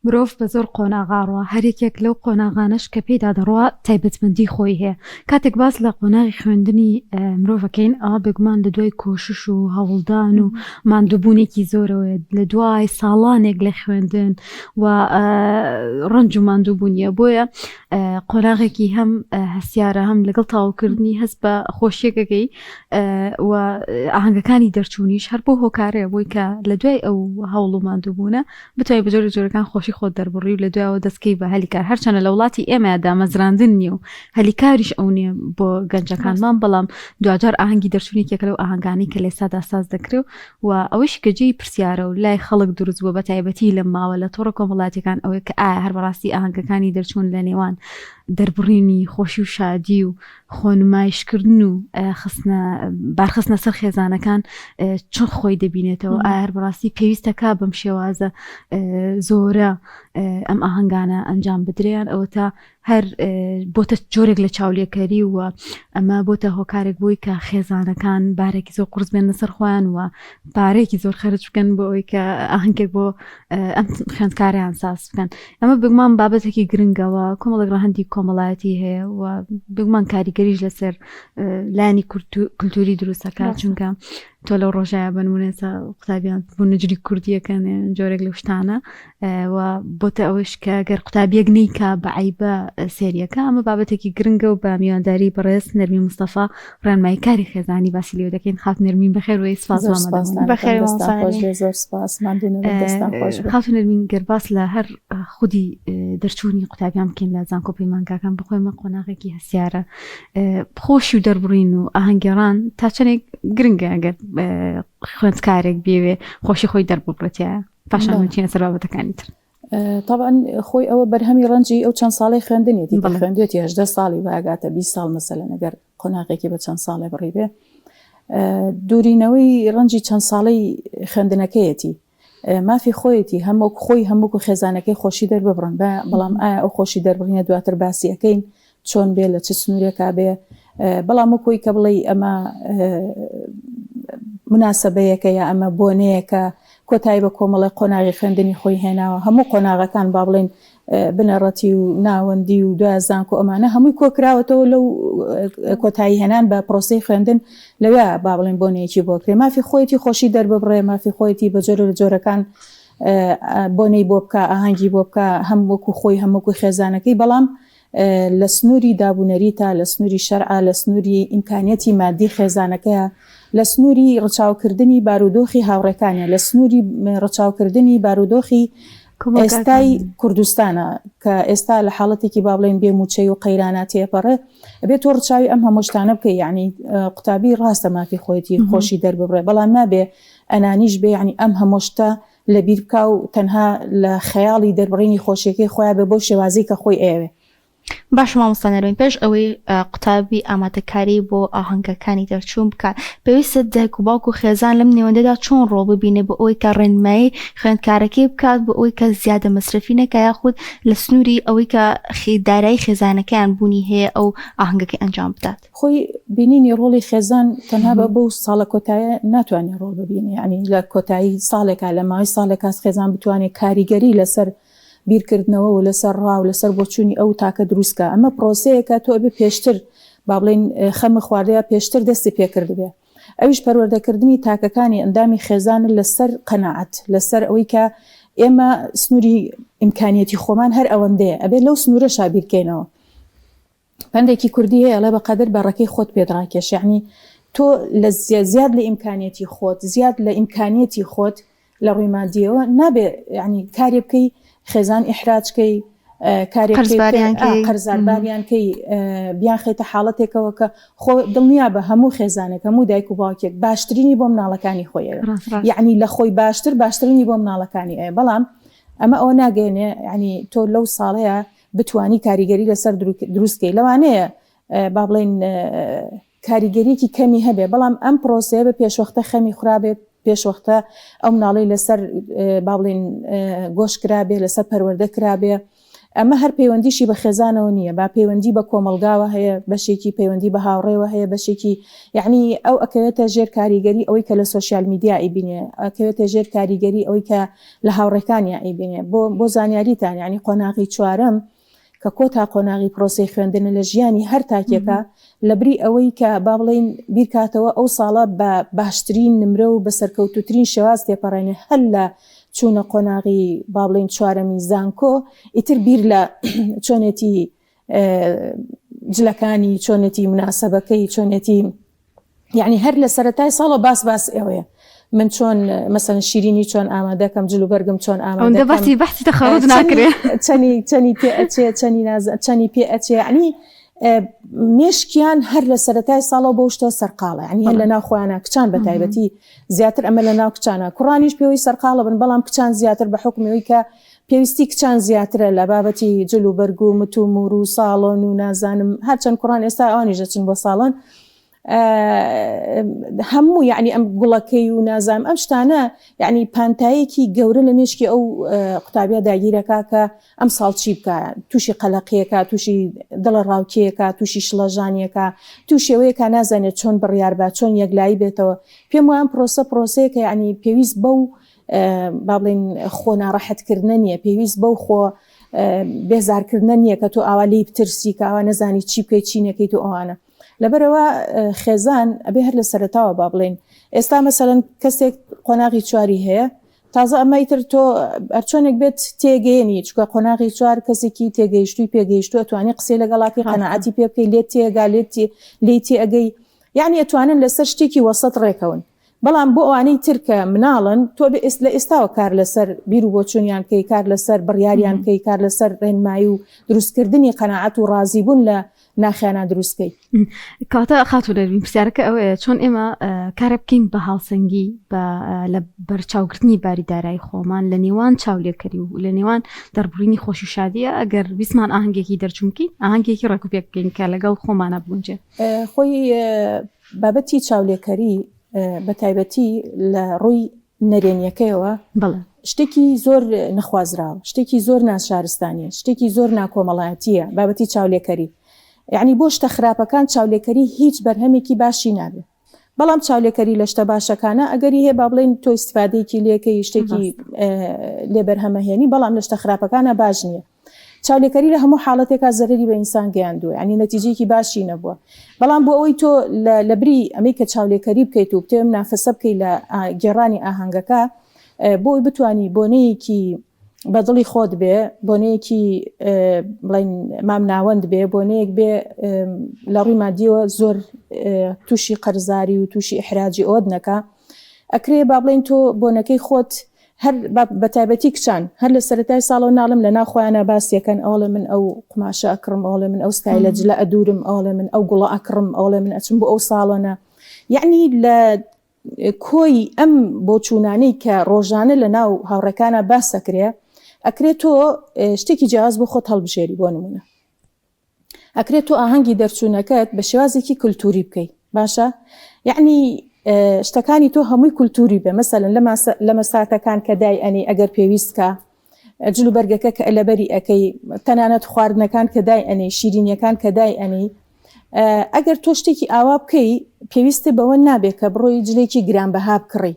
مرۆڤ بە زۆر قۆناغاڕوە، هەرێکێک لەو قۆناغانەش کە پێیدا دەڕوە تایبەتمەندی خۆی هەیە. کاتێک باس لە قۆناغی خوێندنی مرۆڤەکەین ئەوە بێگومان لە دوای کۆشش و هەوڵدان و ماندووبوونێکی زۆرەوەی لە دوای ساڵانێک لە خوێندن و ڕەنج و ماندووبوونیە. بۆیە قۆناغێکی هەم هەسیارە هەم لەگەڵ تاواکردنی هەست بە خۆشیەکەکەی و ئاهەنگەکانی دەرچوونیش هەر بۆ هۆکارەیە بۆی کە لە دوای ئەو هەوڵ و ماندووبوونە بتوانێت بە جۆرەکان خۆشی خۆت دەربڕی و لە دوایەوە دەستکەی بە هەلیکار. هەرچەنە لە وڵاتی ئێمە دامەزراندن نییە و هەلیکاریش ئەو نییە بۆ گەنجەکانمان، بەڵام دوجار ئاهەنگی دەرچوونێکێکە لەو ئاهەنگانی کە لێسادا ساز دەکرێت و ئەوەش گەجێی پرسیارە و لای خەڵک دروست بووە بە تایبەتی لە ماوە لە تۆڕە کۆمەڵاتیەکان ئەوەیە کە ئایا هەر بەڕاستی ئاهەنگەکانی دەرچوون لە نێوان دەربڕینی خۆشی و شادی و خۆنمایشکردن و بارخستنە سەر خێزانەکان چۆن خۆی دەبینێتەوە، ئایا هەر بەڕاستی پێویستەکە بەم شێوازە زۆرە ئەم ئاهەنگانە ئەنجام بدرێن، ئەوە تا هەر بۆتە جۆرێک لە چاولێکەری و ئەمە بۆتە هۆکارێک بۆی کە خێزانەکان بارێکی زۆر قورس بێن لەسەر خۆیان و پارێکی زۆر خەرج بکەن بۆ ئەوەی کە ئاهەنگێک بۆ ئەم خوێندکاریان ساز بکەن. ئەمە بگومان بابەتێکی گرنگەوە کۆمەڵێک ڕەهەندی کۆمەڵایەتی هەیە و بگومان کاریگەریش لەسەر لانی کولتوری دروستەکە، چونکە تۆ لەو ڕۆژایە بنمونێتە قوتابیان بۆ نەجری کوردیەکەن جۆرێک لە شتانە و بۆتە ئەوەش کە گەر قوتابیەک نیکە بە عیبە سێریەکە. ئەمە بابەتێکی گرنگە و بە میوانداری بەڕێز نەرمین مستەفا ڕێنماییکاری خێزانی باسی لێ دەکەین. خاف نەرمین بەخێر و سپاس خاف نەرمین گەرباس لە هەر خودی دەرچوونی قوتابیان بکەین لە زانکۆ پەیمانگاکان بخۆیمە قۆناغێکی هەسیارە خۆشی و دەربڕین و ئاهەنگێڕان تا چەندێک گرنگە ئەگەر خوێندکارێک بێوێ خۆشی خۆی دەربڕێتە پاشان چینە سەر بابەتەکانی تر. طبعا خۆی ئەوە بەرهەمی ڕەنجی ئەو چەند ساڵی خوێندنێتی خوێندێتی 18 ساڵی باگاتە 20 ساڵ مەسەلەن ئەگەر قۆناغێکی بە چەند ساڵێ بڕی بێ دوورینەوەی ڕەنجی چەند ساڵی خوێندنەکەیەتی مافی خۆیەتی هەموو خێزانەکەی خۆشی دەرببڕن بەڵام ئایا ئەو خۆشی دەربڕینە دواتر باسیەکەین چۆن بێ لە چ سنوورێکا بێ بەڵام وەکۆی کە بڵێ ئەمە مناسبەیەکە یا ئەمە بۆنەیەکە کۆتایی بە کۆمەڵی قۆناغی خوێندنی خۆی هێناوە هەموو قۆناغەکان با بڵێن بنەڕەتی و ناوەندی و دوازانکۆ ئەمانە هەمووی کۆکراوەتەوە لەو کۆتایی هێنان بە پرۆسەی خوێندن لەوێ با بڵێن بۆنەیەکی بۆکرێ مافی خۆیەتی خۆشی دەرببڕێ مافی خۆیەتی بە جۆرە لە جۆرەکان بۆنەی بۆ بکە ئاهەنگی بۆ بکە هەم وەکو خۆی هەمووکو خێزانەکەی بەڵام لە سنووری دابوونەری تا لە سنووری شەرعا لە سنووری ئیمکانیەتی مادی خێزانەکەیە لە سنووری ڕچاوکردنی بارودۆخی هاوڕێکانە لە سنووری ڕچاوکردنی بارودۆخی ئێستای کوردستانە کە ئێستا لە حاڵەتێکی با بڵێن بێ موچەی و قەیرانات تێپەڕێ بێت تۆ ڕچاوی ئەم هەمووشتانە بکەی یعنی قوتابی ڕاستە مافی خۆیەتی خۆشی دەرببڕێ بەڵام نابێ ئەنانیش بێ یعنی ئەم هەمووشتە لە بیر بکە و تەنها لە خەیاڵی دەربڕینی خۆشیەکەی خۆیان بێ بۆ شێوازی کە خۆی ئێوێ. باش مامۆستا نەرمین پێش ئەوەی قوتابی ئامادەکاری بۆ ئاهەنگەکانی دەرچوون بکات پێویستە دایک و باوک و خێزان لەم نێوەندەدا چۆن ڕۆڵ ببینێ بۆ ئەوەی کە ڕێنمایی خوێندکارەکەی بکات بۆ ئەوەی کە زیادە مەسرفی نەکە یاخود لە سنووری ئەوەی کە دارایی خێزانەکەیان بوونی هەیە ئەو ئاهەنگەکەی ئەنجام بدات. خۆی بینینی ڕۆڵی خێزان تەنها بە ساڵە کۆتایە ناتوانێت ڕۆڵ ببینێ ینی لە کۆتایی ساڵێکا لە ماوەی ساڵێک خێزان بتوانێت کاریگەری لەسەر بیرکردنەوە و لەسەر ڕاو لەسەر بۆچوونی ئەو تاکە دروستکە ئەمە پرۆسەیەکە تۆ بێ پێشتر با بڵێن خەمە خواردەیە پێشتر دەستی پێکرد بێ ئەویش پەروەردەکردنی تاکەکانی ئەندامی خێزان لەسەر قەناعەت لەسەر ئەوەی کە ئێمە سنووری ئیمکانیەتی خۆمان هەر ئەوەندەیە ئەبێ لەو سنوورە شابیرکەینەوە. پندێکی کوردی هەیە لە بەقەدر بەڕەکەی خۆت پێدڕاکێش یعنی تۆ لە زیاد لە ئیمکانیەتی خۆت زیاد لە ئیمکانیەتی خۆت لە ڕووی مادیەوە نابێ ینی کاری بکەی خێزان ئیحراجکەی قەرزارباریانکەی بیان خێتە حاڵەتێکەوە کە خۆ دڵنیا بە هەموو خێزانێک هەموو دایک و باوکێک باشترینی بۆ مناڵەکانی خۆیەوە یعنی لە خۆی باشترینی بۆ مناڵەکانی ئەوە بەڵام ئەمە ئەوە ناگەێنێ ینی تۆ لەو ساڵەیە بتوانی کاریگەری لەسەر دروستکەی لەوانەیە با بڵێن کاریگەریەکی کەمی هەبێ بەڵام ئەم پرۆسەیە بە پێشوەختە خەمی خورابێت پێشوەختە ئەو مناڵی لەسەر با بڵێن گۆشت کرابێ لەسەر پەروەردە کرابێ ئەمە هەر پەیوەندیشی بە خێزانەوە نییە، با پەیوەندی بە کۆمەلگاوە هەیە، بەشێکی پەیوەندی بە هاوڕێوە هەیە، بەشێکی یعنی ئەو ئەکەوێتە ژێر کاریگەری ئەوەی کە لە سوۆسیال میدیا ئەیبینێ، ئەکەوێتە ژێر کاریگەری ئەوەی کە لە هاوڕێکانیا ئەیبینێ. بۆ زانیاریتان یعنی قۆناغی چوارەم کە کۆتا قۆناغی پرۆسەی خوێندنە لە ژیانی هەر تاکێکە لە بری ئەوەی کە با بڵێن بیرکاتەوە ئەو ساڵە بە باشترین نمرە و بە سەرکەوتوترین شێواز تێپەڕێنێ هەر لە چوونە قۆناغی با بڵێن چوارەمی زانکۆ، ئیتر بیر لە چۆنێتی جلەکانی، چۆنێتی مناسەبەکەی، چۆنێتی یعنی هەر لە سەرەتای ساڵە باس ئەوەیە. من چۆن مەسەن شیرینی چۆن ئامادەکەم، جلوبەرگم چۆن ئامادەکەم، بەحسی تەخەڕوت ناکرێ، چەنی پێ ئەچێ، چەنی پێ ئەچێ، یعنی مێشکیان هەر لە سەرەتای ساڵە بۆ شتە سەرقاڵە، یعنی هەر لە ناو خۆیانە کچان بە تایبەتی زیاتر ئەمە لە ناو کچانە، کوڕانیش پێوەی سەرقاڵە بن، بەڵام کچان زیاتر بە حکمەوەی کە پێویستی کچان زیاترە لە بابەتی جلوبەرگ و مت و مور و ساڵۆن و نازانم هەرچەند کوڕان ئێستا ئەوانیش دەچن بۆ ساڵۆن، هەموو یعنی ئەم گوڵەکەی و نازانم ئەم شتانە یعنی پانتایەکی گەورە لە مێشکی ئەو قوتابیە داگیرەکە کە ئەم ساڵ چی بکە، تووشی قەلەقیەکە، تووشی دڵە ڕاوکیەکە، تووشی شڵەژانیەکە، تووشەوەیەکە نازانێت چۆن بڕیار بە، چۆن یەکلایی بێتەوە. پێم وایە پرۆسەیەکە یعنی پێویست بەو با بڵێن خۆ ناڕەحەتکردنە نییە، پێویست بەو خۆ بێزارکردنە نییە کە تۆ ئاوا لێی بترسی کە ئاوا نەزانی چی بکەی چی نەکەی تۆ ئەوانە. لەبەرەوە خێزان ئەبێ هەر لە سەرەتاوە با بڵێن ئێستا مەسەلەن کەسێک قۆناغی چواری هەیە، تازە ئەمەیتر تۆ هەرچۆنێک بێت تێگەێنی، چکە قۆناغی چوار کەسێکی تێگەیشتوی پێگەیشتووە توانی قسەی لەگەڵاتی قەناعەتی پێ بکەی، لێت تێگا لێ تێگەی، یعنی ئەتوانن لەسەر شتێکی وەسەط ڕێکەون. بەڵام بۆ ئەوانەی ترکە مناڵن تۆ لە ئێستاوە کار لەسەر بیر و بۆچوونیان بکەی، کار لەسەر بڕیاریان بکەی، کار لەسەر ڕێنمایی و دروستکردنی قەناعەت و ڕازیبوون لە ناخیانە دروستکەی. کاتە خاتو دەبین پرسیارەکە ئەوەیە چۆن ئێمە کارە بکەین بە هاوسەنگی لە بەرچاوکردنی باریدارایی خۆمان لە نێوان چاولێکەری و لە نێوان دەربڕینی خۆشی شادیە، ئەگەر بیسمان ئاهەنگێکی دەرچوونکی ئاهەنگێکی ڕێکوپێک بکەین کە لەگەڵ خۆمانە بوونجێ. خۆی بابەتی چاولێکەری بە تایبەتی لە ڕووی نەرێنیەکەیەوە شتێکی زۆر نەخوازراوە، شتێکی زۆر ناشارستانیە، شتێکی زۆر ناکۆمەڵایەتیە بابەتی چاولێکەری. یعنی بۆ شتە خراپەکان چاولێکەری هیچ بەرهەمێکی باشی نابێت، بەڵام چاولێکەری لە شتە باشەکانە ئەگەری هەیە با بڵێن تۆ ئیستیفادەیەکی لێکەی شتێکی لێ بەرهەمەهێنی، بەڵام لە شتە خراپەکانە باش نییە. چاولێکەری لە هەموو حاڵەتێکا زەرری بە ئینسان گەیاندووە، یعنی نەتیجەیەکی باشی نەبووە. بەڵام بۆ ئەوەی تۆ لە بری ئەمەی کە چاولێکەری بکەیت و بتێم نافەسە بکەیت لە گێڕانی ئاهەنگەکە، بۆی بتوانی بۆنەیەکی بەدڵی خۆت بێ، بۆنەیەکی بڵێن مام ناوەند بێ، بۆنەیەک بێ لە ڕووی مادیەوە زۆر تووشی قەرزاری و تووشی ئیحراجی ئۆد نەکا، ئەکرێ با بڵێن تۆ بۆنەکەی خۆت هەر بە تایبەتی کچان هەر لە سەرەتای ساڵەوە ناڵم لە ناوخۆیانە باسیەکەن، ئەوڵێ من ئەو قماشە ئەکڕم، ئەوڵێ من ئەو ستایلە جلە ئەدورم، ئەوڵێ من ئەو گوڵە ئەکڕم، ئەوڵێ من ئەچم بۆ ئەو ساڵۆنە. یعنی لە کۆی ئەم بۆ چوونانەی کە ڕۆژانە لە ناو هاوڕێکانە باسەکرێ، ئەکرێت تۆ شتێکی جیاواز بۆ خۆت هەڵبژێری. بۆ نمونە ئەکرێت تۆ ئاهەنگی دەرچوونەکەت بە شێوازێکی کولتوری بکەیت، باشە؟ یعنی شتەکانی تۆ هەمووی کولتوری بێ، مەسەلەن لە مەساتەکان کە دای ئەنی ئەگەر پێویستکە، جلوبەرگەکە کە ئەلەبەری ئەەکەی، تەنانەت خواردنەکان کە دای ئەنی، شیرینیەکان کە دای ئەنی، ئەگەر تۆ شتێکی ئاوا بکەی پێویستە بەوە نابێت کە بڕۆی جلێکی گرانبەها بکڕی.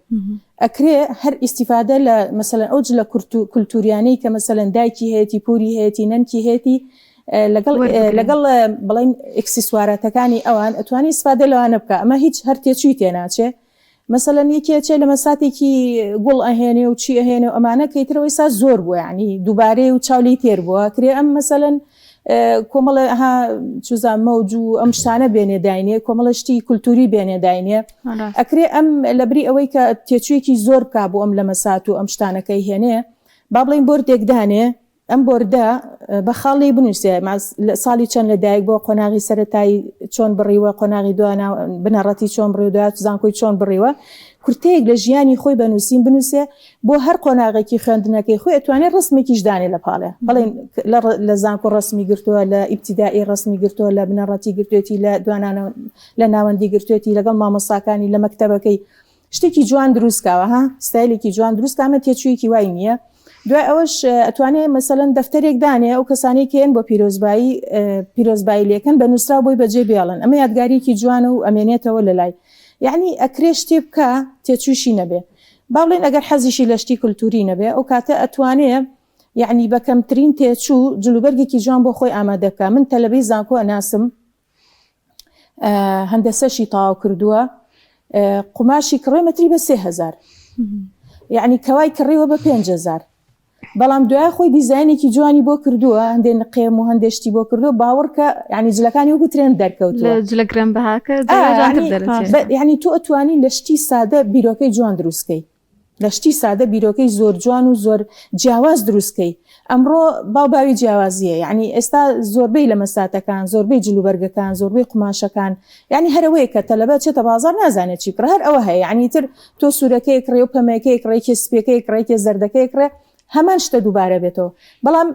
ئەکرێ هەر ئیستیفادە لە مەسەلەن ئەو جلە کولتوریانەی کە مەسەلەن دایکی هەیەی، پوری هەیەی، نەنکی هەیەی، لەگەڵ بڵین ئەکسیسوارەتەکانی ئەوان ئەتوانی ئیستیفادە لەوانە بکە. ئەمە هیچ هەر تێچووی تێناچێ. مەسەلەن یەکێچێ لە مەساتێکی گوڵ ئەهێنێ و چی ئەهێنێ و ئەمانە کەیترەوەی سا زۆر بووە، ینی دووبارەی و چاولی تێر بووە، کرێ ئەم مەسەلەن کۆمەڵە چوزان مەوج و ئەم شتانە بێنێ داینێ، کۆمەڵە شتی کولتوری بێنێ داینێ. ئەکرێ ئەم لەبری ئەوەی کە تێچوویەکی زۆر بکا بۆ ئەم لە مەسات و ئەم شتانەکەی هێنێ، با بڵین بۆردێکدانێ، ئەم بۆردە بە خاڵی بنووسێ ساڵی چەند لەدایک بۆ قۆناغی سەرەتایی چۆن بڕیوە، قۆناغی دوانە بنەڕەتی چۆن بڕیوە، زانکۆی چۆن بڕیوە، کورتەیەک لە ژیانی خۆی بنووسێ بۆ هەر قۆناغێکی خوێندنەکەی خۆی ئەتوانێت ڕسمێکیش دانێ لە پاڵێ، بڵێن لە زانکۆ ڕسمی گرتووە، لە ئیبتیدایی ڕسمی گرتووە، لە بنەڕەتی گرتوێتی، لە ناوەندی گرتوێتی، لەگەڵ مامۆستاکانی لە مەکتەبەکەی شتێکی جوان دروستکاوە، ستایلێکی جوان دروستکامە، تێچوویەکی وای نییە. دوای ئەوەش ئەتوانێت مەسەلەن دەفتەرێک دانێ ئەو کەسانی کێن بۆ پیرۆزبایی لێکن بە نووسرا بۆی بەجێ بێڵن ئەمە یادگاریکی جوانە و ئەمێنێتەوە لە لای یعنی ئەکرێ شتێ بکە تێچووشی نەبێ با بڵێن ئەگەر حەزیشی لە شتی کولتوری نەبێ ئەو کاتە ئەتوانێ یعنی بەکەمترین تێچوو جلوبەرگێکی جوان بۆ خۆی ئامادە بکە من تەلەبەی زانکۆ ئەناسم هەندەسەشی تاو کردووە قماشی کڕێ مەتری بە 3000 یعنی کەوای کڕیوە بە 5000 بەڵام دوای خۆی دیزاینێکی جوانی بۆ کردووە هەندێک نقێم و هەندێشتی بۆ کردو باوەڕکە یعنی جلەکانی وەکو ترێن دەرکەوتووە جلەگرم بەهاکە یعنی تۆ ئەتوانی لە شتی سادە بیرۆکەی جوان دروستکەی لە شتی سادە بیرۆکەی زۆر جوان و زۆر جیاواز دروستکەی ئەمڕۆ باوباوی جیاوازیە یعنی ئێستا زۆربەی لە مەساتەکان زۆربەی جلوبەرگەکان زۆربەی قماشەکان یعنی هەرەوەی کە تەلەبە چێتە بازار نازانێت چی هەر ئەوە هەیە یعنی تر تۆ سوورەکەی کڕێ و پەمەکەی کڕێکی سپێکەی کڕێکی زەردەکەی کڕێ هەمان شتە دووبارە بێتەوە بەڵام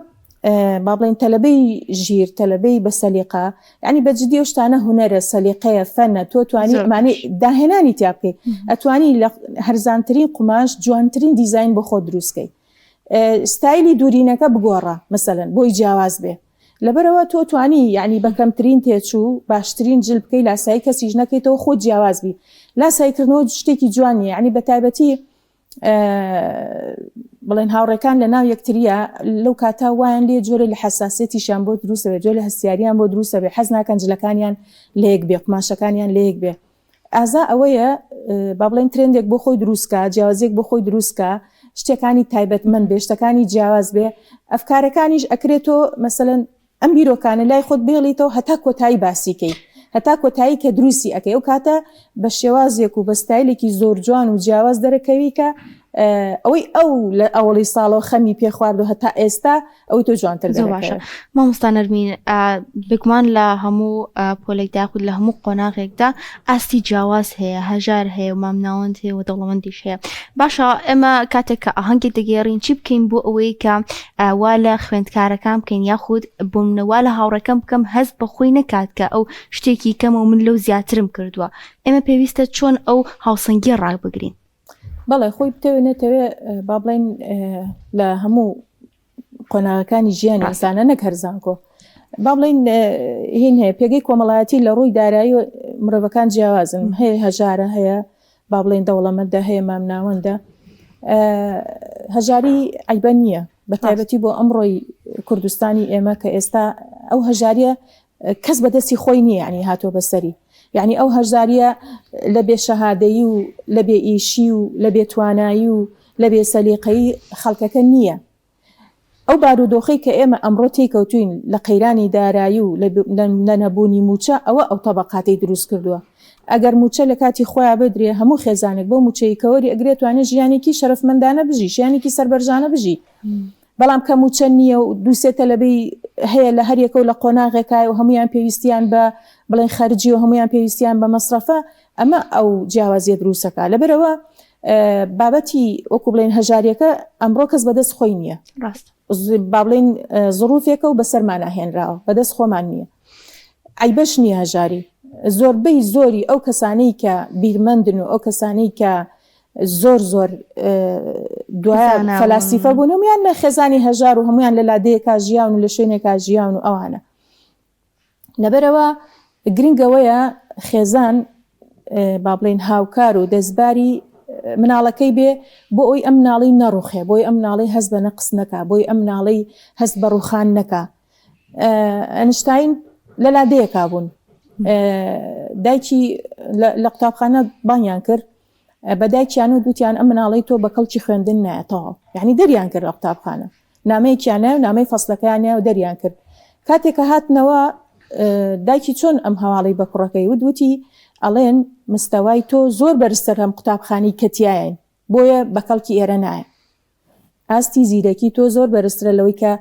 با بڵێن تەلەبەی ژیر تەلەبەی بە سەلیقە یعنی بەجددی و شتانە هونەرە سەلیقەیە فەنە تۆ توانی معنی داهێنانی تیا بکەی ئەتوانی لە هەرزانترین قماش جوانترین دیزاین بۆ خۆ دروستکەی ستایلی دوورینەکە بگۆڕە مەسەلەن بۆی جیاواز بێ لەبەرەوە تۆ توانی یعنی بەکەمترین تێچوو باشترین جل بکەی لاسایی کەسیش نەکەیتەوە خۆ جیاواز بی لاسایکردنەوە شتێکی جوانیە یعنی بە تایبەتی بڵێن هاوڕێکان لە ناو یەکتریە لەو کاتا وایان لێ جۆرە لە حساسێتیشان بۆ دروستە جۆرە لە هەستیاریان بۆ دروستە بێ حەز ناکەن جلەکانیان لەیەک بێ قماشەکانیان لەیەک بێ ئازا ئەوەیە با بڵێن ترندێک بۆ خۆی دروستکە جیاوازێک بۆ خۆی دروستکە شتێکانی تایبەتمەند بێ شتەکانی جیاواز بێ ئەفکارەکانیش ئەکرێتەوە مەسەلەن ئەم بیرۆکانە لای خۆت بێڵیتەوە هەتا کۆتایی باسیکەی هەتا کۆتایی کە دروستی ئەەکەی ئەو کاتە بە شێوازێک و بە ستایلێکی زۆر جوان و جیاواز دەرەکەوی کە ئەوەی ئەو لە ئەوڵی ساڵەوە خەمی پێ خوارد و هەتا ئێستا ئەوەی تۆ جوانتر باشە مامۆستا نەرمین بگومان لە هەموو پۆلێکدا خود لە هەموو قۆناغێکدا ئاستی جیاواز هەیە هەژار هەیە و مامناوەند هەیە و دەوڵەمەندیش هەیە باشە ئێمە کاتێک کە ئاهەنگێک دەگێڕین چی بکەین بۆ ئەوەی کە وا لە خوێندکارەکان بکەین یاخود بوونەوە لە هاوڕەکەم بکەم هەست بە خۆی نەکات کە ئەو شتێکی کەم و من لەو زیاترم کردووە ئێمە پێویستە چۆن ئەو هاوسەنگی ڕابگرین بەڵێ خۆی بتەوێنێتەوێ با بڵێن لە هەموو قۆناغەکانی ژیانی ئینسانە نەک هەرزانکۆ با بڵێن هین هەیە پێگەی کۆمەڵایەتی لە ڕووی دارایی مرۆڤەکان جیاوازن هەیە هەژارە هەیە با بڵێن دەوڵەمەندە هەیە مامناوەندە هەژاری عیبە نییە بە تایبەتی بۆ ئەمڕۆی کوردستانی ئێمە کە ئێستا ئەو هەژاریە کەس بەدەستی خۆی نییە ینی هاتۆ بەسەری یعنی ئەو هەژاریە لە بێشەهادەیی و لە بێ ئیشی و لە بێتوانایی و لە بێ سەلیقەیی خەڵکەکە نییە ئەو بارودۆخەی کە ئێمە ئەمڕۆ تێکەوتوین لە قەیرانی دارایی و لە نەبوونی موچە ئەوە ئەو تەبەقاتی دروست کردووە ئەگەر موچە لە کاتی خۆیان بدرێ هەموو خێزانێک بۆ موچەی کەوەری ئەگرێت توانێت ژیانێکی شەرەفمەندانە بژی ژیانێکی سەربەرژانە بژی بەڵام کە موچە نییە و دووسێ تەلەبەی هەیە لە هەریەکە و لە قۆناغێکای و هەمویان پێویستیان بە بڵێن خەرجی و هەمویان پێویستیان بە مەسرەفە ئەمە ئەو جیاوازیە دروستەکە لەبەرەوە بابەتی وەکو بڵێن هەژاریەکە ئەمڕۆ کەس بەدەست خۆی نییە با بڵێن زڕوفێکە و بەسەرمانە هێنراوە بەدەست خۆمان نییە عیبەش نییە هەژاری زۆربەی زۆری ئەو کەسانەی کە بیرمەندن و ئەو کەسانەی کە زۆر دوای فەلاسیفە بوون هەمویان لە خێزانی هەژار و هەمویان لە لادەیەکا ژیان و لە شوێنێکا ژیان و ئەوانە لەبەرەوە گرنگەوەیە خێزان با بڵێن هاوکار و دەستباری مناڵەکەی بێ بۆ ئەوی ئەم مناڵی نەڕوخێ بۆی ئەم مناڵی هەست بە نەقس نەکا بۆی ئەم مناڵی هەست بە ڕوخان نەکا ئەنشتاین لە لادەیەکا بوون دایکی لە قوتابخانە بانیان کرد بە دایکیان و دوتیان ئەم مناڵی تۆ بە کەڵکی خوێندن نایەتەوە یعنی دەریان کرد لە قوتابخانە نامەیەکیانە و نامەی فەسلەکەیانە و دەریان کرد کاتێککە هاتنەوە دایکی چۆن ئەم هەواڵی بە کوڕەکەی وتی ئەڵێن مستەوای تۆ زۆر بەرزتر هەم قوتابخانی کەتیایەن بۆیە بە کەڵکی ئێرە نایە ئاستی زیرەکی تۆ زۆر بەرزترە لەوەی کە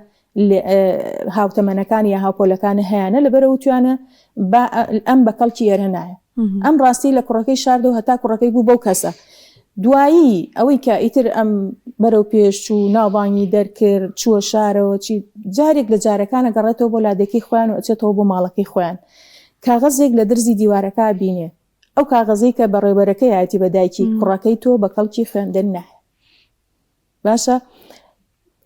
هاوتەمەنەکان یا هاوپۆلەکانە هەیەە لەبەرە وتوانە ئەم بە کەڵکی ئێرە نایە ئەم ڕاستی لە کوڕەکەی شارد و هەتا کوڕەکەی بوو بەو کەسە دوایی ئەوەی کە ئیتر ئەم بەرەو پێش و ناوبانگی دەرکرد چووە شارەوە چی جارێک لە جارەکانە گەڕێتەوە بۆ لادەکەی خۆیان و ئەچێتەوە بۆ ماڵەکەی خۆیان کاغەزێک لە درزی دیوارەکە بینێ ئەو کاغەزەی کە بەڕێبەرەکەی هاتی بە دایکی کوڕەکەی تۆ بە کەڵکی خوێندن نایە باشە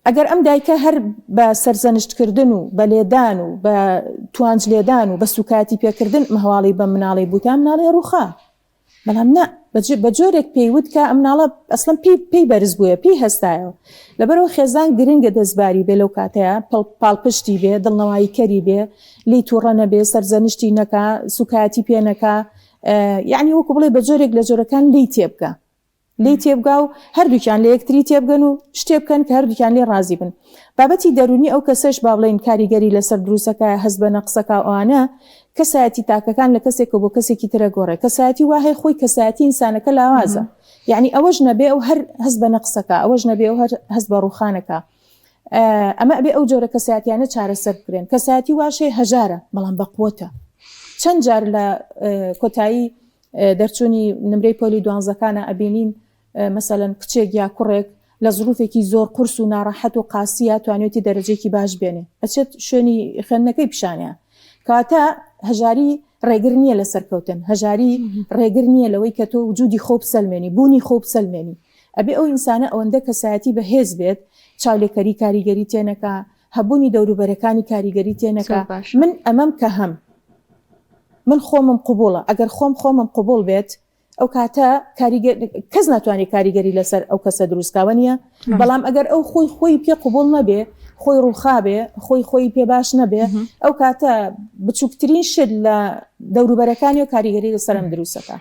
ئەگەر ئەم دایکە هەر بە سەرزەنشتکردن و بە لێدان و بە توانج لێدان و بە سوکاتی پێکردن هەواڵی بە مناڵی بوتان مناڵی ڕووخا، بەڵام نە بە جۆرێک پێیوت کە ئەم مناڵە ئەسڵەن پێی بەرز بووە، پێی هەستایەوە. لەبەرەوە خێزان گرنگە دەستباری بێ لەو کاتەیە، پاڵپشتی بێ، دڵنەوایی کەری بێ، لی تووڕە نەبێ، سەرزەنشتی نەکا، سوکاتی پێ نەکا، یعنی وەکو بڵێ بە جۆرێک لە جۆرەکان لی تێبکە، لی تێبگا و هەردووکیان لە یەکتری تێبگەن و شتێ بکەن کە هەردووکیان لێ ڕازی بن. بابەتی دەرونی ئەو کەسەش با بڵێن کاریگەری لەسەر دروستەکە هەست بە نەقسەکە ئەوانە کەسایەتی تاکەکان لە کەسێکە بۆ کەسێکی ترە گۆڕێ، کەسایەتی وهەیە خۆی کەسایەتی ئینسانەکە لاوازە، یعنی ئەوەش نەبێ ئەو هەر هەست بە نەقسەکە، ئەوەش نەبێ ئەو هەر هەست بە ڕووخانەکە. ئەمە ئەبێ ئەو جۆرە کەسایەتیانە چارەسەر بکرێن. کەسایەتی واشەیە هەژارە بەڵام بەقووەتە. چەند جار لە کۆتایی دەرچوونی نمرەی پۆلی 12کانە ئەبینین مثلەن کچێک یا کوڕێک لە زروفێکی زۆر قورس و ناڕەحەت و قاسیە توانێتی دەرەجێکی باش بێنێ، ئەچێت شوێنی خوێندنەکەی پیشانە، کەواتە هەژاری ڕێگر نییە لە سەرکەوتن، هەژاری ڕێگر نییە لەوەی کە تۆ وجودی خۆ بسەلمێنی، بوونی خۆ بسەلمێنی. ئەبێ ئەو ئینسانە ئەوەندە کەسایەتی بەهێز بێت، چاولێکەری کاریگەری تێنەکە، هەبوونی دەوروبەرەکانی کاریگەری تێنەکە. من ئەمەم کە هەم من خۆمم قوبوڵە، ئەگەر خۆمم قوبوڵ بێت ئەو کاتە کەس ناتوانێت کاریگەری لەسەر ئەو کەسە دروستکاوە نییە. بەڵام ئەگەر ئەو خۆی پێ قوبوڵ نەبێ، خۆی ڕووخا بێ، خۆی پێ باش نەبێ، ئەو کاتە بچووکترین شت لە دەوروبەرەکانی و کاریگەری لەسەرم دروستەکە.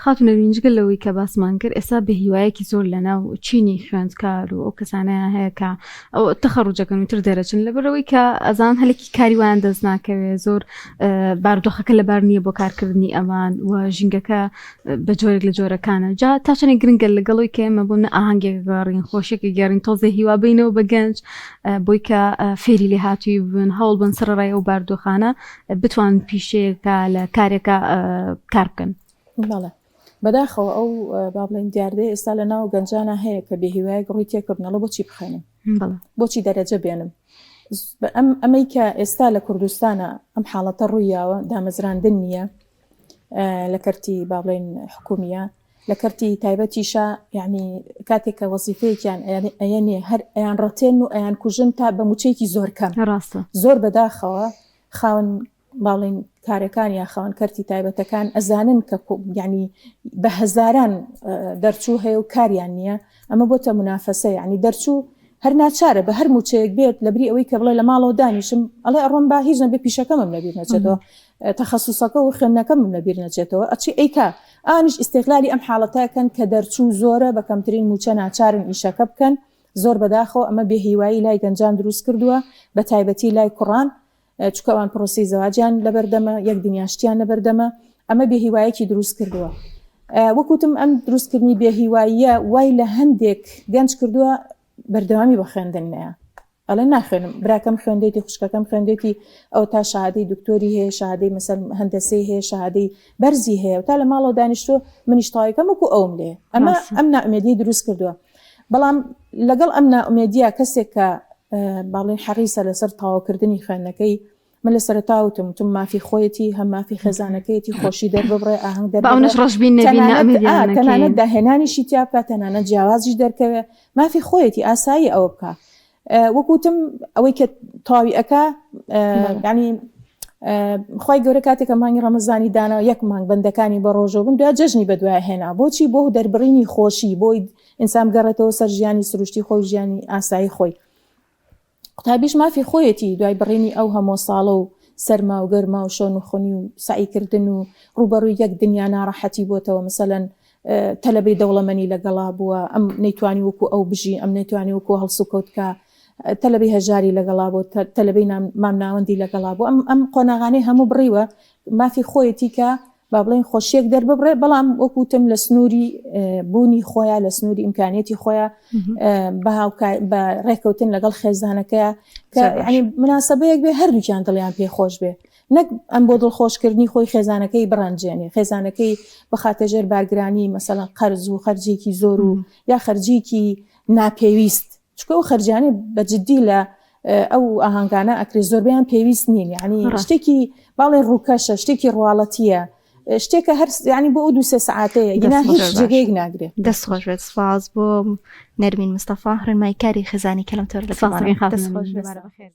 خاتونە وینجگە لەوەی کە باسمان کرد، ئێستا بە هیوایەکی زۆر لەناو چینی خوێندکار و ئەو کەسانەیە هەیە کە ئەو تەخەڕوجەکەن و تر دەرەچن لەبەرەوەی کە ئەزان هەلێکی کاریوان دەست ناکەوێت، زۆر بارودۆخەکە لەبار نییە بۆ کارکردنی ئەمان و ژینگەکە بە جۆرێک لە جۆرەکانە. جا تا چەندێک گرنگە لەگەڵەوەی کە ئێمە بۆ ئاهەنگێک گەڕین، خۆشێکی گەڕین، تۆزە هیوا بینەوە بە گەنج بۆی کە فێری لێ هاتووی بن، هەوڵ بن سەرڕای ئەو بارودۆخانە بتوان پیشەیەکە لە کارێکە کار بکەن. بەڵێ بەداخەوە ئەو با بڵێن دیاردەیە ئێستا لە ناو گەنجانە هەیە کە بێهیوایەک ڕووی تێکردنەوە بۆچی بخێنم، بۆچی دەرەجە بێنم. ئەمەی کە ئێستا لە کوردستانە ئەم حاڵەتە ڕوویاوە، دامەزراندن نییە لە کەرتی با بڵێن حکومیە، لە کەرتی تایبەتیشە، یعنی کاتێککە وەزیفەیەکیان ئەیەنێ هەر ئەیان ڕەتێن و ئەیان کوژن تا بە موچەیەکی زۆر کەم. ڕاستە زۆر بەداخەوە خاوەن باڵین کارەکان یا خاوەن کەرتی تایبەتەکان ئەزانن کە ینی بە هەزاران دەرچوو هەیە و کاریان نییە. ئەمە بۆتە منافەسە، ینی دەرچوو هەر ناچارە بە هەر موچەیەک بێت لەبری ئەوەی کە بڵێ لە ماڵەوە دانیشم ئەڵێ ئەڕۆم با هیچ نەبێ پیشەکەمم لەبیر نەچێتەوە، تەخەسوسەکە و خوێندنەکەمم لەبیر نەچێتەوە، ئەچی ئەیکا ئانیش ئیستیغلالی ئەم حاڵەتەکەن کە دەرچوو زۆرە بە کەمترین موچە ناچارن ئیشەکە بکەن. زۆر بەداخەوە ئەمە بێهیوایی لای گەنجان دروست کردووە، بە تایبەتی لای کوڕان، چکەوان پرۆسی زەواجیان لەبەردەمە، یەک دنیاشتیان لەبەردەمە، ئەمە بێهیوایەکی دروست کردووە. وەکوتم ئەم دروستکردنی بێهیواییە وای لە هەندێک گەنج کردووە بەردەوامی بە خوێندنەیە. ئەڵێ ناخوێنم، براکەم خوێندێتی، خوشکەکەم خوێندێتی، ئەو تا شەهادەی دکتۆری هەیە، شەهادەی مەسەڵ هەندەسەی هەیە، شەهادەی بەرزی هەیە، و تا لە ماڵەوە دانیشتۆ منیش تاوایەکەم وەکو ئەوم لێ. ئەم نائومێدی دروست کردووە. بەڵام لەگەڵ ئەم نائومێدیە کەسێک کە باڵێن حەریسە لەسەر تاواکردنی خوێندنەکەی، من لە سەرەتاوتم تم مافی خۆیەتی، هەم مافی خێزانەکەیەتی، خۆشی دەرببڕێ، ئاهەنگ دەربڕێ، تەنانەت داهێنانیشی تیا بکات، تەنانەت جیاوازیش دەرکەوێ، مافی خۆیەتی ئاسایی ئەوە بکە. وەکوتم ئەوەی کە تاوی ئەکا، ینی خی گەورە کاتێکە مانگی ڕەمەزانی دانا یەک مانگ بەندەکانی بە ڕۆژەوە بن، دوای جەژنی بەدوای هێنا. بۆچی؟ بۆ دەربڕینی خۆشی، بۆی ئینسان گەڕێتەوە سەر ژیانی سروشتی خۆی، ژیانی ئاسایی خۆی. قوتابیش مافی خۆیەتی دوای بڕینی ئەو هەموو ساڵە و سەرما و گەرما و شۆن و خۆنی و سعیکردن و ڕوبەڕووی یەک دنیا ناڕەحەتی بۆتەوە. مەسەلەن تەلەبەی دەوڵەمەنی لەگەڵا بووە، ئەم نەیتوانی وەکو ئەو بژی، ئەم نەیتوانی وەکو هەڵسوکەوتکە، تەلەبەی هەژاری لەگەڵا بوو، تەلەبەی مامناوەندی لەگەڵا بوو. ئەم قۆناغانەی هەموو بڕیوە مافی خۆیەتی کە با بڵێن خۆشیەک دەرببڕێ، بەڵام وەکوتم لە سنووری بوونی خۆیان، لە سنووری ئیمکانیەتی خۆیان بە ڕێککەوتن لەگەڵ خێزانەکەیە کە ینی مناسبەیەک بێ هەردووکیان دڵیان پێخۆش بێ، نەک ئەم بۆ دڵخۆشکردنی خۆی خێزانەکەی بڕانجێنێ، خێزانەکەی بخاتەژێر بارگرانی مەسەڵەن قەرز و خەرجێکی زۆر و یا خەرجێکی ناپێویست، چکە ئەو خەرجانێ بەجددی لە ئەو ئاهەنگانە ئەکرێ زۆربیان پێویست نین، یعنی شتێکی باڵێ ڕووکەشە، شتێکی ڕواڵەتیە، شتێکە هەر ینی بۆ 2 ساعتەیە گینا هیچ جێگەیەک ناگرێت. دەست خۆش بێت سپاس بۆ نەرمین مستەفا ڕێنمای کاری خێزانی کەلەم تۆر لە خێر